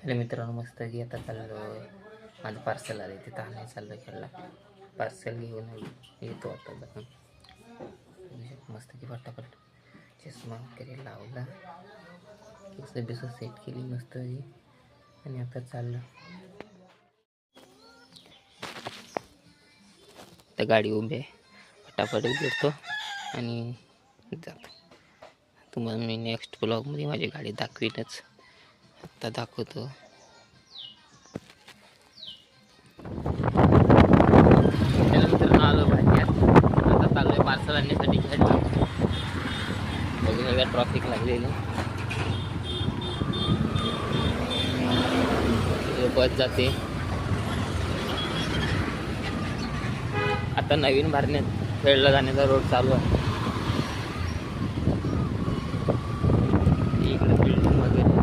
Hello मित्रांनो, मस्त की आता चाललो माझं पार्सल आलं तिथं आणायला चाललं खेळला. पार्सल घेऊन येतो आता जाऊन. मस्त की फटाफट चष्मा वगैरे लावला, केस बिस सेट केली मस्त आणि आता चाललं. तर गाडी उभी आहे, फटाफट उतरतो आणि जातो. तुम्हाला मी नेक्स्ट ब्लॉगमध्ये माझी गाडी दाखवीनच. आता दाखवतो. त्यानंतर आलो भाजी, आता चालू आहे पार्सल आणण्यासाठी घ्यायला. बघूया ट्रॉफिक लागलेली, बस जाते. आता नवीन भरण्यात खेळला जाण्याचा रोड चालू आहे. इकडे बिल्डिंग वगैरे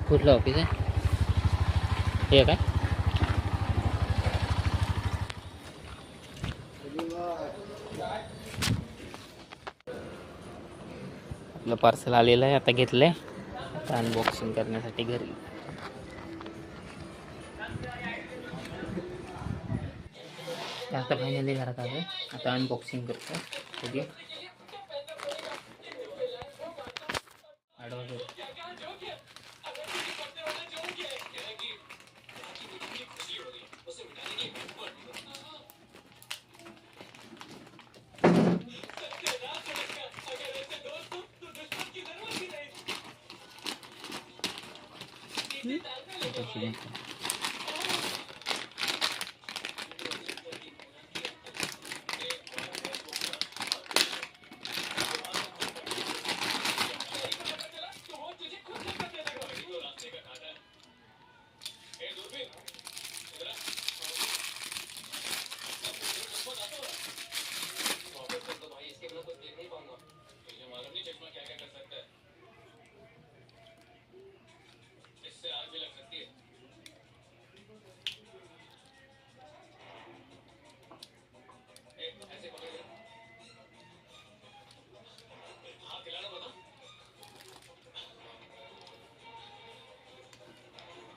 कुठलं ऑफिस आहे हे काय? आपलं पार्सल आलेलं आहे, आता घेतलंय. आता अनबॉक्सिंग करण्यासाठी घरी. आता फायनली घरात आलो, आता अनबॉक्सिंग करतो. कधी